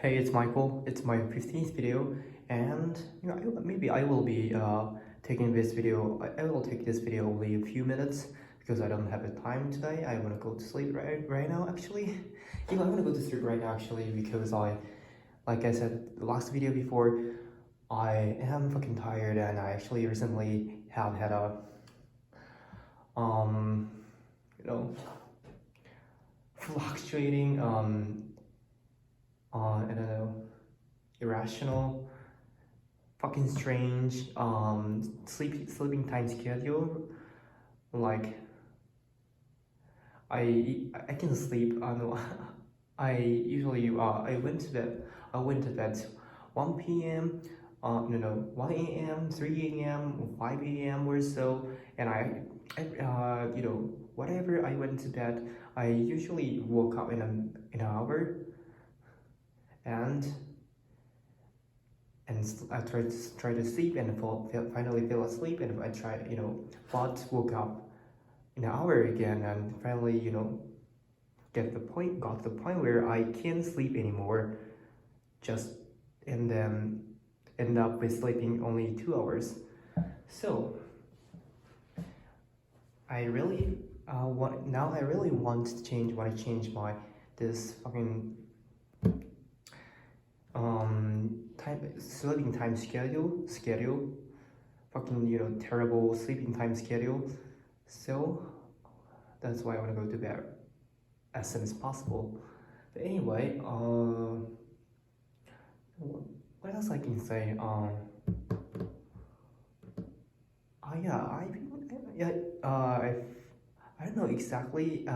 Hey, it's Michael. It's my 15th video, and maybe I will be taking this video. I will take this video only a few minutes because I don't have the time today. I want to go to sleep right now. Actually, I want to go to sleep right now. Actually, because like I said, the last video before, I am fucking tired, and I actually recently have had a um, you know, fluctuating I don't know, irrational, fucking strange sleeping time schedule. Like I can sleep on I usually I went to bed 1 p.m. No, no, 1 a.m., 3 a.m., 5 a.m. or so, and whatever I went to bed, I usually woke up in an hour, and I try to sleep and finally fell asleep, and I try but woke up in an hour again, and finally got the point where I can't sleep anymore, just and then end up with sleeping only 2 hours. So I really I really want to change my this fucking sleeping time schedule, fucking terrible sleeping time schedule. So that's why I want to go to bed as soon as possible. But anyway, what else I can say? Yeah, yeah, I don't know exactly.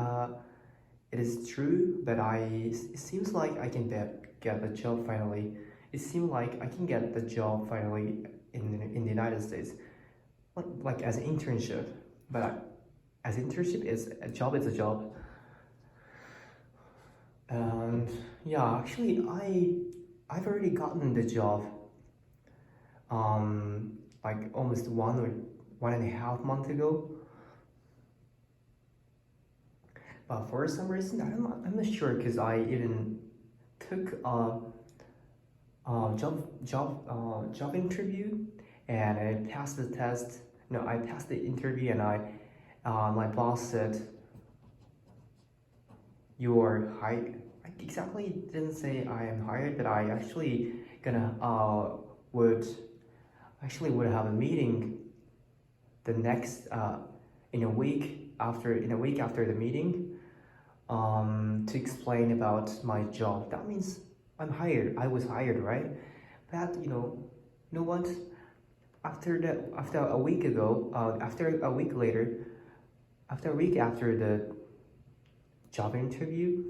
It is true that it seems like I can get the job finally. It seems like I can get the job finally in the United States, like as an internship. But as internship is a job, it's a job. And yeah, actually, I've already gotten the job. Like almost 1.5 months ago. But for some reason, I'm not sure because I even took a job interview, and I passed the test. No, I passed the interview, and my boss said you are hired. I exactly didn't say I am hired, but I actually gonna would would have a meeting the next in a week after the meeting, to explain about my job. That means I'm hired. I was hired, right? But you know what? After a week ago, after a week later, after a week after the job interview,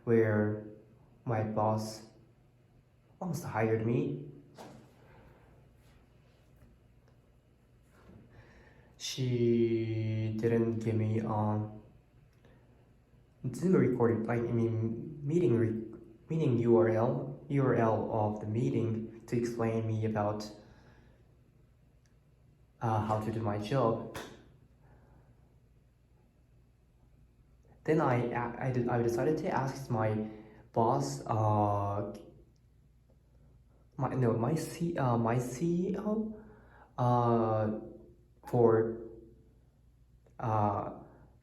where my boss almost hired me, she didn't give me Zoom recording, like meeting URL of the meeting to explain me about how to do my job. Then I decided to ask my boss, my CEO, for uh,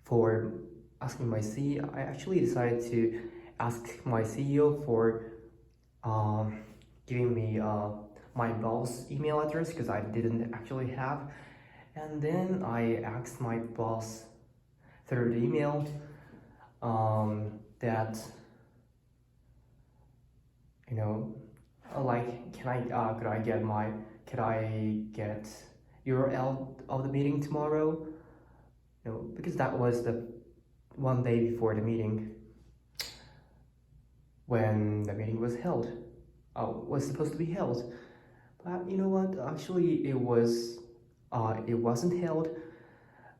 for asking my CEO. I actually decided to ask my CEO for giving me my boss email address because I didn't actually have, and then I asked my boss through the email that like could I get URL of the meeting tomorrow? Because that was the one day before the meeting, when the meeting was supposed to be held. But you know what? Actually, it wasn't held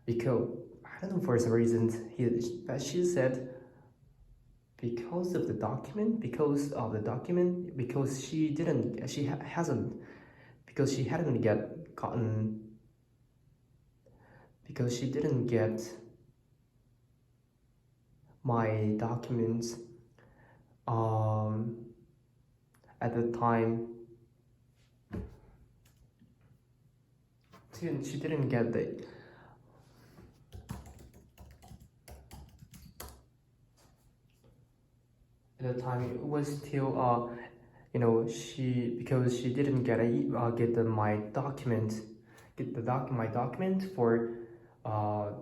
because I don't know, for some reason. But she said because she hadn't get gotten because she didn't get my documents at the time. She didn't get the at the time. It was still because she didn't get my document,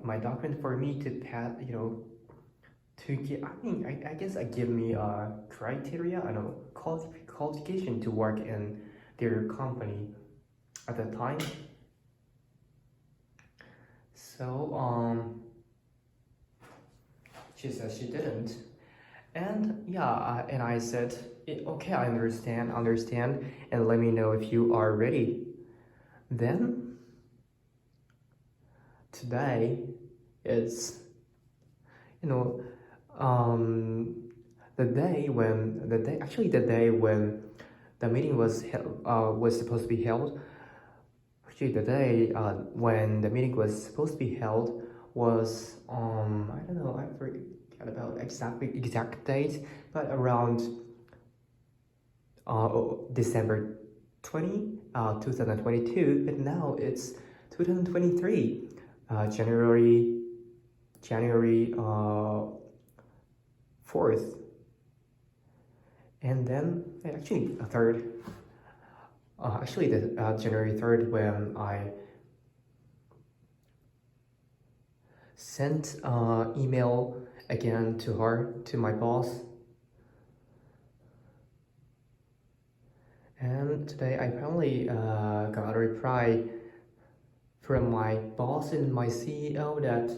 my document for me to pass, to get. I mean, I guess I give me a criteria, I don't know, qualification to work in their company at the time. So she said she didn't, and yeah, and I said, okay, I understand, and let me know if you are ready. Then today is, you know, the day when the meeting was supposed to be held. Actually, the day when the meeting was supposed to be held was I don't know, I forget about exact date, but around December 2022. But now it's 2023, January 4th, and then actually a third. Actually, the January 3rd, when I sent email again to her, to my boss. And today I finally got a reply from my boss and my CEO that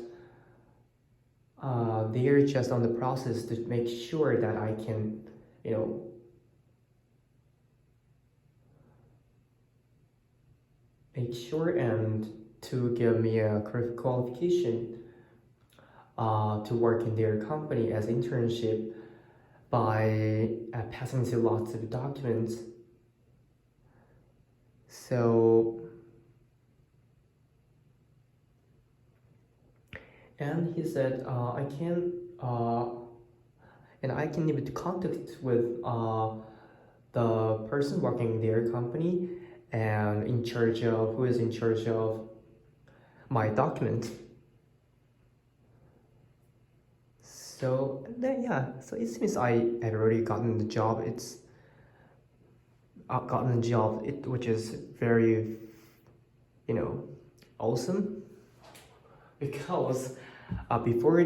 they're just on the process to make sure that I can, make sure and to give me a qualification to work in their company as internship by passing through lots of documents. So, and he said I can even contact with the person working in their company and who is in charge of my document. So then, so it seems I have already gotten the job. Which is very, awesome, because before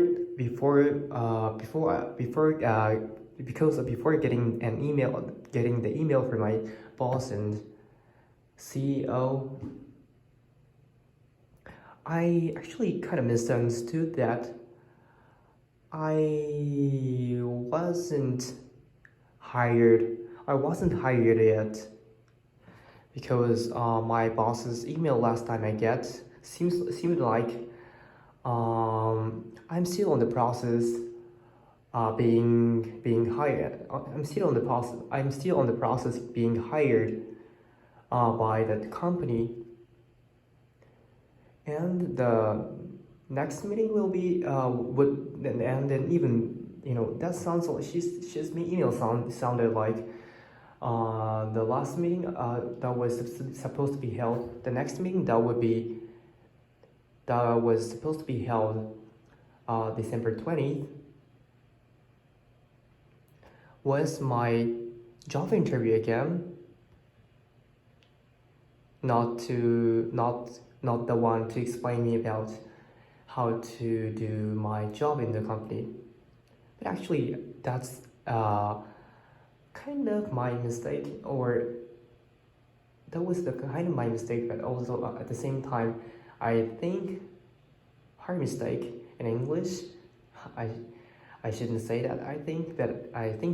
getting the email from my boss and CEO, I actually kind of misunderstood that I wasn't hired yet, because my boss's email last time I get seemed like I'm still on the process being hired. I'm still on the process being hired by that company, and the next meeting will be and then even that sounds like she's email sounded like the last meeting that was supposed to be held, the next meeting that was supposed to be held December 20th was my job interview again. Not the one to explain me about how to do my job in the company. But actually, that's kind of my mistake, or that was the kind of my mistake, but also at the same time, I think her mistake in English. I shouldn't say that. I think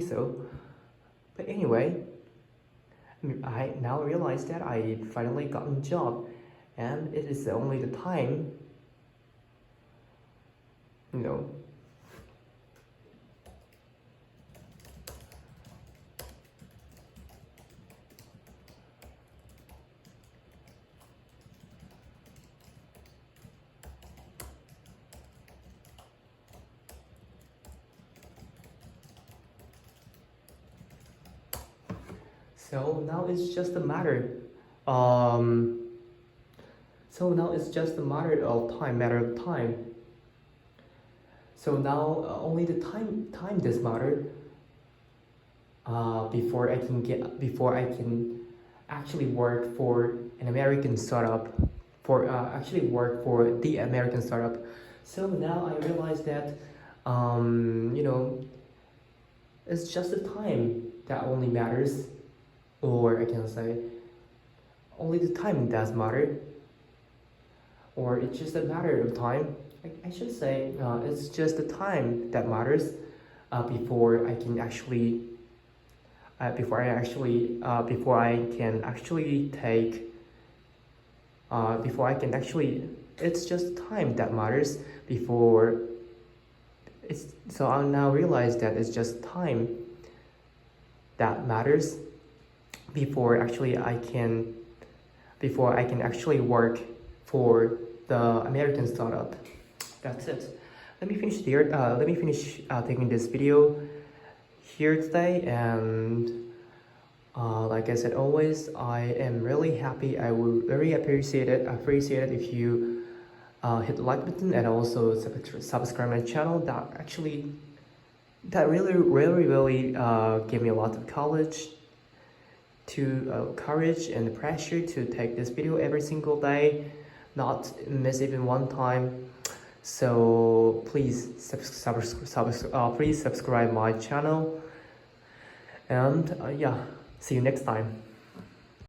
so. But anyway, I now realize that I finally gotten a job, and it is only the time, So now it's just a matter. Um, so now it's just a matter of time. So now only the time does matter. Before I can actually work for an American startup, for actually work for the American startup. So now I realize that, you know, it's just the time that only matters, or I can say only the time does matter, or it's just a matter of time. I should say it's just the time that matters before I can actually before I can actually take before I can actually it's just time that matters before it's so I now realize that it's just time that matters before I can actually work for the American startup. That's it. Let me finish here. Let me finish taking this video here today, and like I said, always I am really happy. I would very appreciate it if you hit the like button and also subscribe my channel. That really gave me a lot of courage and pressure to take this video every single day, not miss even one time. So please subscribe my channel, and yeah, see you next time.